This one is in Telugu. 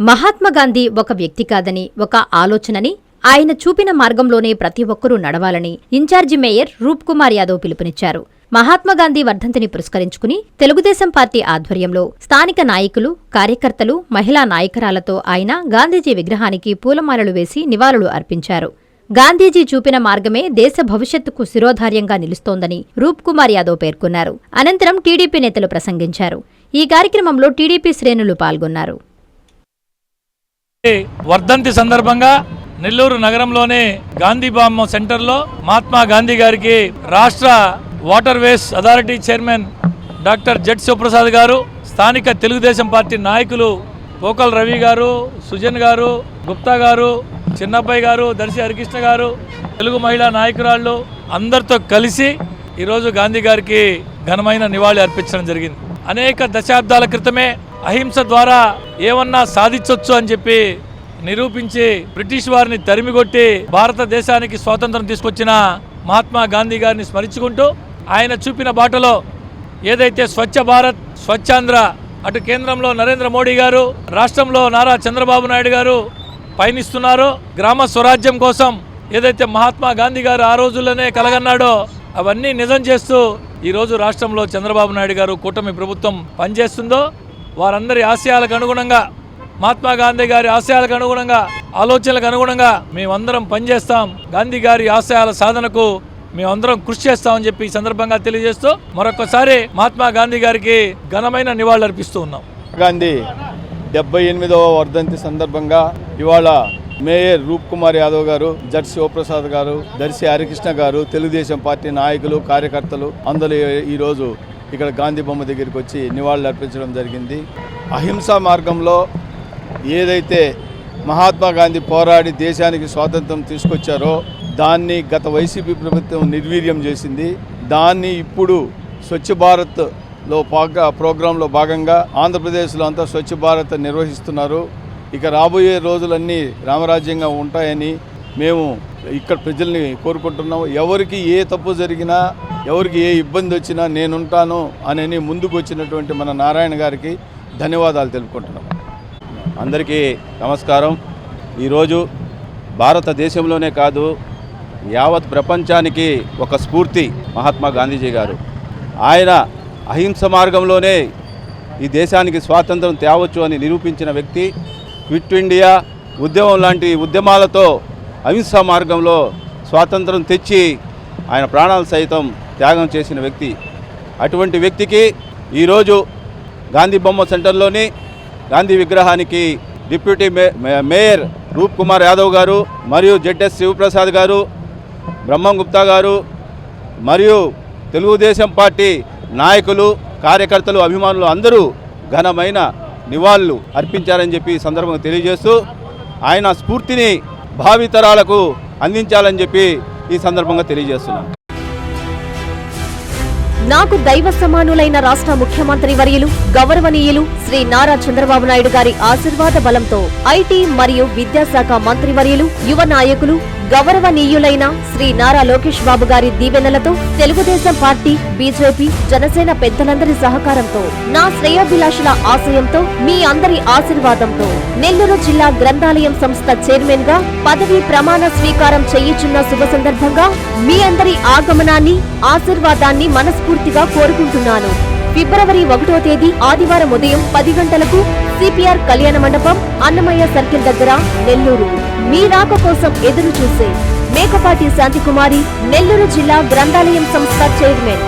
మహాత్మాగాంధీ ఒక వ్యక్తి కాదని, ఒక ఆలోచనని, ఆయన చూపిన మార్గంలోనే ప్రతి ఒక్కరూ నడవాలని ఇన్ఛార్జి మేయర్ రూప్ కుమార్ యాదవ్ పిలుపునిచ్చారు. మహాత్మాగాంధీ వర్ధంతిని పురస్కరించుకుని తెలుగుదేశం పార్టీ ఆధ్వర్యంలో స్థానిక నాయకులు, కార్యకర్తలు, మహిళా నాయకురాలతో ఆయన గాంధీజీ విగ్రహానికి పూలమాలలు వేసి నివాళులు అర్పించారు. గాంధీజీ చూపిన మార్గమే దేశ భవిష్యత్తుకు శిరోధార్యంగా నిలుస్తోందని రూప్ కుమార్ యాదవ్ పేర్కొన్నారు. అనంతరం టీడీపీ నేతలు ప్రసంగించారు. ఈ కార్యక్రమంలో టీడీపీ శ్రేణులు పాల్గొన్నారు. వర్ధంతి సందర్భంగా నెల్లూరు నగరంలోని గాంధీ బొమ్మ సెంటర్లో మహాత్మా గాంధీ గారికి రాష్ట్ర water ways authority chairman doctor Z Sivaprasad గారు, స్థానిక తెలుగుదేశం పార్టీ నాయకులు పోకల్ రవి గారు, సుజన్ గారు, గుప్తా గారు, చిన్నప్పయ్య గారు, దర్శి హరికృష్ణ గారు, తెలుగు మహిళా నాయకురాళ్ళు అందరితో కలిసి ఈరోజు గాంధీ గారికి ఘనమైన నివాళి అర్పించడం జరిగింది. అనేక దశాబ్దాల క్రితమే అహింస ద్వారా ఏమన్నా సాధించవచ్చు అని చెప్పి నిరూపించి బ్రిటిష్ వారిని తరిమికొట్టి భారతదేశానికి స్వాతంత్రం తీసుకొచ్చిన మహాత్మా గాంధీ గారిని స్మరించుకుంటూ ఆయన చూపిన బాటలో ఏదైతే స్వచ్ఛ భారత్, స్వచ్ఛాంధ్ర, అటు కేంద్రంలో నరేంద్ర మోడీ గారు, రాష్ట్రంలో నారా చంద్రబాబు నాయుడు గారు పయనిస్తున్నారో, గ్రామ స్వరాజ్యం కోసం ఏదైతే మహాత్మా గాంధీ గారు ఆ రోజుల్లోనే కలగన్నాడో అవన్నీ నిజం చేస్తూ ఈరోజు రాష్ట్రంలో చంద్రబాబు నాయుడు గారు కూటమి ప్రభుత్వం పనిచేస్తుందో వారందరి ఆశయాలకు అనుగుణంగా, మహాత్మా గాంధీ గారి ఆశయాలకు అనుగుణంగా, ఆలోచనలకు అనుగుణంగా మేమందరం పనిచేస్తాం. గాంధీ గారి ఆశయాల సాధనకు మేమందరం కృషి చేస్తామని చెప్పి ఈ సందర్భంగా తెలియజేస్తూ మరొకసారి మహాత్మా గాంధీ గారికి ఘనమైన నివాళులు అర్పిస్తూ ఉన్నాం. గాంధీ 78వ వర్ధంతి సందర్భంగా ఇవాళ మేయర్ రూప్ కుమార్ యాదవ్ గారు, జడ్ శివప్రసాద్ గారు, దర్శి హరికృష్ణ గారు, తెలుగుదేశం పార్టీ నాయకులు, కార్యకర్తలు అందరూ ఈరోజు ఇక్కడ గాంధీ బొమ్మ దగ్గరికి వచ్చి నివాళులు అర్పించడం జరిగింది. అహింసా మార్గంలో ఏదైతే మహాత్మా గాంధీ పోరాడి దేశానికి స్వాతంత్రం తీసుకొచ్చారో దాన్ని గత వైసీపీ ప్రభుత్వం నిర్వీర్యం చేసింది. దాన్ని ఇప్పుడు స్వచ్ఛ భారత్లో ప్రోగ్రాంలో భాగంగా ఆంధ్రప్రదేశ్లో అంతా స్వచ్ఛ భారత్ నిర్వహిస్తున్నారు. ఇక రాబోయే రోజులన్నీ రామరాజ్యంగా ఉంటాయని మేము ఇక్కడ ప్రజల్ని కోరుకుంటున్నాము. ఎవరికి ఏ తప్పు జరిగినా, ఎవరికి ఏ ఇబ్బంది వచ్చినా నేనుంటాను అని ముందుకు వచ్చినటువంటి మన నారాయణ గారికి ధన్యవాదాలు తెలుపుకుంటున్నాం. అందరికీ నమస్కారం. ఈరోజు భారతదేశంలోనే కాదు యావత్ ప్రపంచానికి ఒక స్ఫూర్తి మహాత్మా గాంధీజీ గారు. ఆయన అహింస మార్గంలోనే ఈ దేశానికి స్వాతంత్రం తేవచ్చు అని నిరూపించిన వ్యక్తి. క్విట్ ఇండియా ఉద్యమం లాంటి ఉద్యమాలతో అహింసా మార్గంలో స్వాతంత్రం తెచ్చి ఆయన ప్రాణాలు సైతం త్యాగం చేసిన వ్యక్తి. అటువంటి వ్యక్తికి ఈరోజు గాంధీ బొమ్మ సెంటర్లోని గాంధీ విగ్రహానికి డిప్యూటీ మేయర్ రూప్ కుమార్ యాదవ్ గారు మరియు జెడ్ఎస్ శివప్రసాద్ గారు, బ్రహ్మం గుప్తా గారు మరియు తెలుగుదేశం పార్టీ నాయకులు, కార్యకర్తలు, అభిమానులు అందరూ ఘనమైన నివాళులు అర్పించారని చెప్పి ఈ సందర్భంగా తెలియజేస్తూ ఆయన స్ఫూర్తిని భావితరాలకు అందించాలని చెప్పి ఈ సందర్భంగా తెలియజేస్తున్నాను. నాకు దైవ సమానులైన రాష్ట్ర ముఖ్యమంత్రి వర్యులు గౌరవనీయులు శ్రీ నారా చంద్రబాబు నాయుడు గారి ఆశీర్వాద బలంతో ఐటీ మరియు విద్యాశాఖ మంత్రి వర్యులు, యువ నాయకులు గౌరవనీయులైన శ్రీ నారా లోకేష్ బాబు గారి దీవెనలతో, తెలుగుదేశం పార్టీ, బీజేపీ, జనసేన పెద్దలందరి సహకారంతో, నా శ్రేయోభిలాషుల ఆశయంతో, మీ అందరి ఆశీర్వాదంతో నెల్లూరు జిల్లా గ్రంథాలయం సంస్థ చైర్మన్ గా పదవీ ప్రమాణ స్వీకారం చేయుచున్న శుభ సందర్భంగా మీ అందరి ఆగమనాన్ని, ఆశీర్వాదాన్ని మనస్ఫూర్తిగా కోరుకుంటున్నాను. ఫిబ్రవరి 1వ తేదీ ఆదివారం ఉదయం 10 గంటలకు సిపిఆర్ కళ్యాణ మండపం, అన్నమయ్య సర్కిల్ దగ్గర, నెల్లూరు. మీ రాక కోసం ఎదురు చూసే మేకపాటి శాంతికుమారి, నెల్లూరు జిల్లా గ్రంథాలయం సంస్థ చైర్మన్.